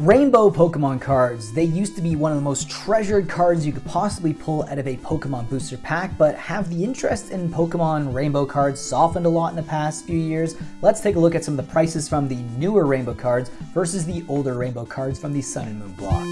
Rainbow Pokemon cards. They used to be one of the most treasured cards you could possibly pull out of a Pokemon booster pack, but have the interest in Pokemon Rainbow cards softened a lot in the past few years? Let's take a look at some of the prices from the newer Rainbow cards versus the older Rainbow cards from the Sun and Moon block.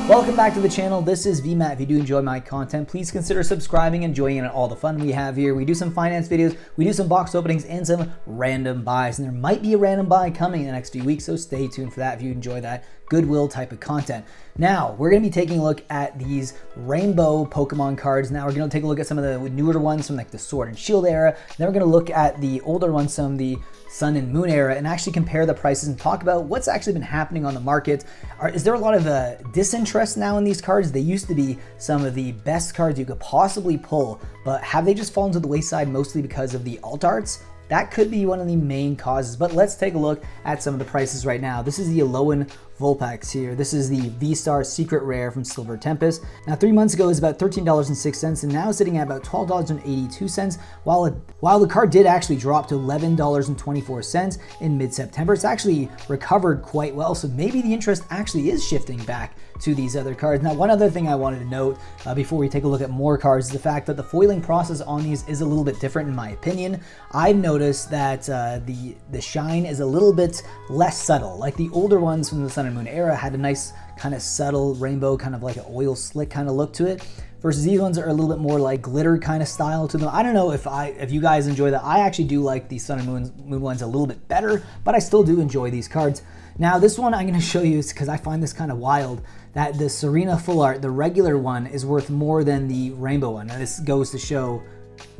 Welcome back to the channel. This is VMAT. If you do enjoy my content, please consider subscribing and joining in all the fun we have here. We do some finance videos, we do some box openings, and some random buys. And there might be a random buy coming in the next few weeks, so stay tuned for that if you enjoy that goodwill type of content. Now, we're going to be taking a look at these Rainbow Pokemon cards. Now, we're going to take a look at some of the newer ones from like the Sword and Shield era. Then we're going to look at the older ones from the Sun and Moon era and actually compare the prices and talk about what's actually been happening on the market. Is there a lot of disinterest now in these cards? They used to be some of the best cards you could possibly pull, but have they just fallen to the wayside mostly because of the alt arts? That could be one of the main causes, but let's take a look at some of the prices right now. This is the Alolan Vulpix here. This is the V-Star Secret Rare from Silver Tempest. Now, 3 months ago it was about $13.06, and now it's sitting at about $12.82, while the card did actually drop to $11.24 in mid-September. It's actually recovered quite well, so maybe the interest actually is shifting back to these other cards. Now, one other thing I wanted to note before we take a look at more cards is the fact that the foiling process on these is a little bit different in my opinion. I've noticed that the shine is a little bit less subtle. Like the older ones from the Sun and Moon era had a nice kind of subtle rainbow, kind of like an oil slick kind of look to it, versus these ones are a little bit more like glitter kind of style to them. I don't know if you guys enjoy that. I actually do like the Sun and Moon ones a little bit better, but I still do enjoy these cards. Now, this one I'm going to show you is because I find this kind of wild, that the Serena Full Art, the regular one, is worth more than the rainbow one. Now, this goes to show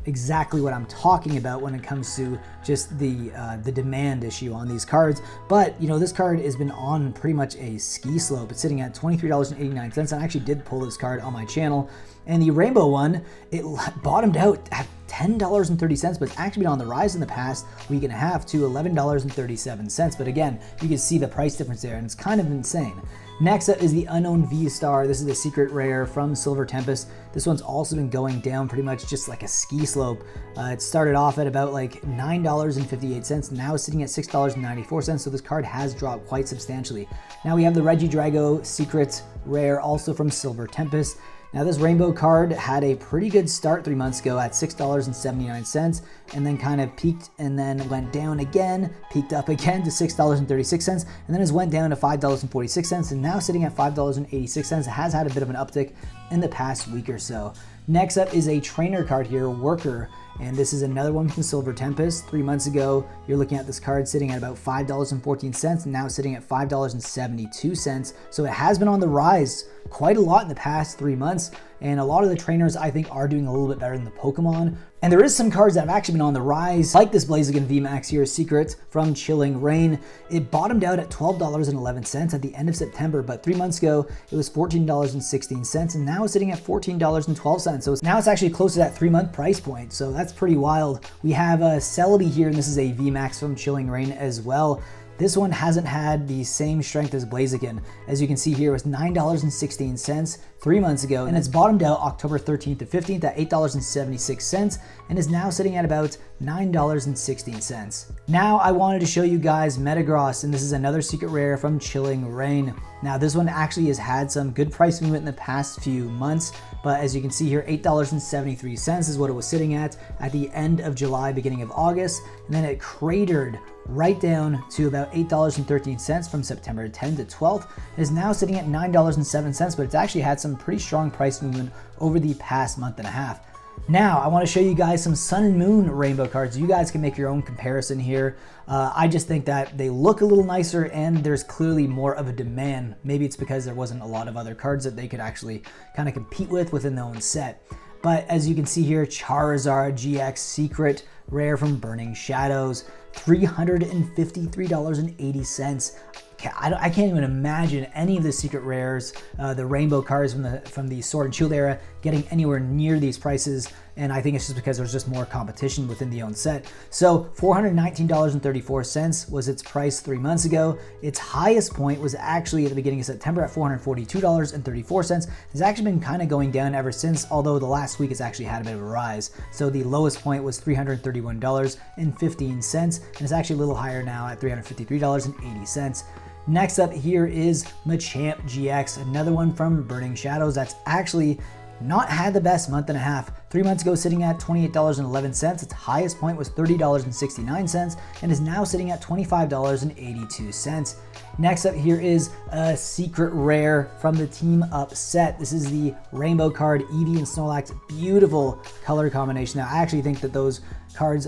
exactly what I'm talking about when it comes to just the demand issue on these cards. But you know, this card has been on pretty much a ski slope. It's sitting at $23.89. I actually did pull this card on my channel, and the rainbow one, it bottomed out at $10.30, but it's actually been on the rise in the past week and a half to $11.37. But again, you can see the price difference there, and it's kind of insane. Next up is the Unknown V-Star. This is the secret rare from Silver Tempest. This one's also been going down pretty much just like a ski slope. It started off at about like $9.58, now it's sitting at $6.94, so this card has dropped quite substantially. Now we have the Regidrago secret rare, also from Silver Tempest. Now, this rainbow card had a pretty good start 3 months ago at $6.79, and then kind of peaked and then went down again, peaked up again to $6.36, and then it went down to $5.46, and now sitting at $5.86. It has had a bit of an uptick in the past week or so. Next up is a trainer card here, Worker, and this is another one from Silver Tempest. 3 months ago, you're looking at this card sitting at about $5.14, and now sitting at $5.72. So it has been on the rise quite a lot in the past 3 months, and a lot of the trainers I think are doing a little bit better than the Pokemon. And there is some cards that have actually been on the rise, like this Blaziken VMAX here, Secret from Chilling Reign. It bottomed out at $12.11 at the end of September, but 3 months ago it was $14.16, and now it's sitting at $14.12. So now it's actually close to that 3-month price point, so that's pretty wild. We have a Celebi here, and this is a VMAX from Chilling Reign as well. This one hasn't had the same strength as Blaziken. As you can see here, it was $9.16 3 months ago, and it's bottomed out October 13th to 15th at $8.76, and is now sitting at about $9.16. Now, I wanted to show you guys Metagross, and this is another secret rare from Chilling Reign. Now, this one actually has had some good price movement in the past few months, but as you can see here, $8.73 is what it was sitting at the end of July, beginning of August, and then it cratered right down to about $8.13 from September 10th to 12th. It is now sitting at $9.07, but it's actually had some pretty strong price movement over the past month and a half. Now, I want to show you guys some Sun and Moon rainbow cards. You guys can make your own comparison here. I just think that they look a little nicer, and there's clearly more of a demand. Maybe it's because there wasn't a lot of other cards that they could actually kind of compete with within their own set. But as you can see here, Charizard GX Secret Rare from Burning Shadows, $353.80. I can't even imagine any of the secret rares, the rainbow cards from the Sword and Shield era, getting anywhere near these prices, and I think it's just because there's just more competition within the owned set. So $419.34 was its price 3 months ago. Its highest point was actually at the beginning of September at $442.34. It's actually been kind of going down ever since, although the last week it's actually had a bit of a rise. So the lowest point was $331.15, and it's actually a little higher now at $353.80. Next up here is Machamp GX, another one from Burning Shadows that's actually not had the best month and a half. 3 months ago sitting at $28.11, its highest point was $30.69, and is now sitting at $25.82. Next up here is a secret rare from the Team Up set. This is the Rainbow card, Eevee and Snorlax. Beautiful color combination. Now I actually think that those cards,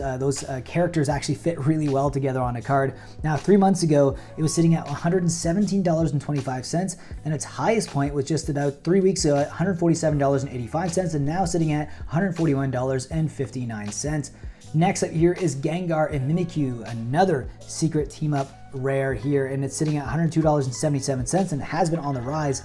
characters actually fit really well together on a card. Now 3 months ago it was sitting at $117.25, and its highest point was just about 3 weeks ago at $147.85, and now sitting at $141.59. Next up here is Gengar and Mimikyu, another secret team up rare here, and it's sitting at $102.77 and has been on the rise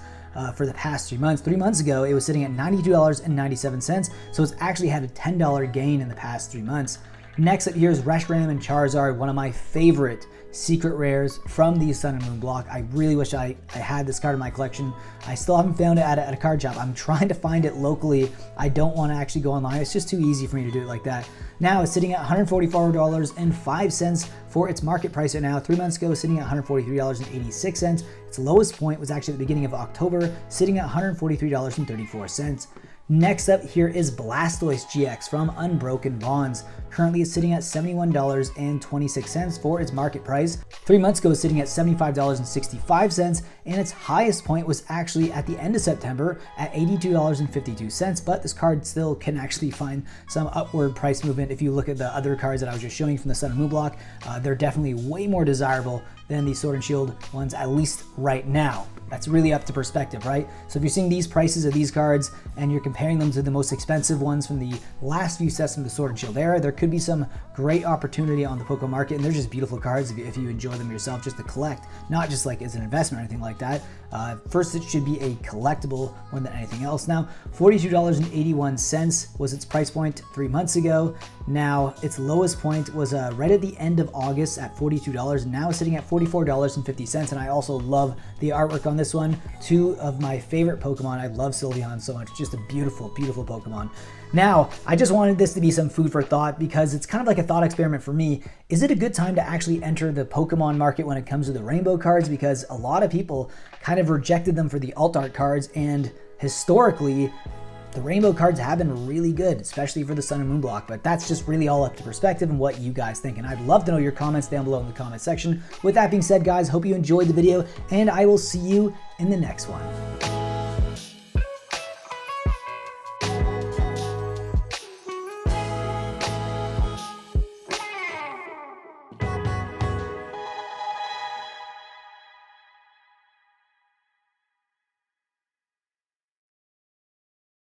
for the past 3 months. 3 months ago, it was sitting at $92.97, so it's actually had a $10 gain in the past 3 months. Next up here is Reshiram and Charizard, one of my favorite secret rares from the Sun and Moon block. I really wish I had this card in my collection. I still haven't found it at a card shop. I'm trying to find it locally. I don't want to actually go online. It's just too easy for me to do it like that. Now it's sitting at $144.05 for its market price right now. 3 months ago, sitting at $143.86. Its lowest point was actually at the beginning of October, sitting at $143.34. Next up here is Blastoise GX from Unbroken Bonds. Currently it's sitting at $71.26 for its market price. 3 months ago it's sitting at $75.65, and its highest point was actually at the end of September at $82.52, but this card still can actually find some upward price movement. If you look at the other cards that I was just showing from the Sun and Moon block, they're definitely way more desirable than the Sword and Shield ones, at least right now. That's really up to perspective, right? So if you're seeing these prices of these cards and you're comparing them to the most expensive ones from the last few sets from the Sword and Shield era, there could be some great opportunity on the Poké market, and they're just beautiful cards if you enjoy them yourself just to collect, not just like as an investment or anything like that. First, it should be a collectible more than anything else. Now, $42.81 was its price point 3 months ago. Now, its lowest point was right at the end of August at $42, and now it's sitting at $44.50, and I also love the artwork on this one. Two of my favorite Pokemon. I love Sylveon so much. Just a beautiful, beautiful Pokemon. Now, I just wanted this to be some food for thought because it's kind of like a thought experiment for me. Is it a good time to actually enter the Pokemon market when it comes to the Rainbow cards? Because a lot of people kind of rejected them for the alt art cards, and historically, the Rainbow cards have been really good, especially for the Sun and Moon block, but that's just really all up to perspective and what you guys think, and I'd love to know your comments down below in the comment section. With that being said, guys, hope you enjoyed the video, and I will see you in the next one.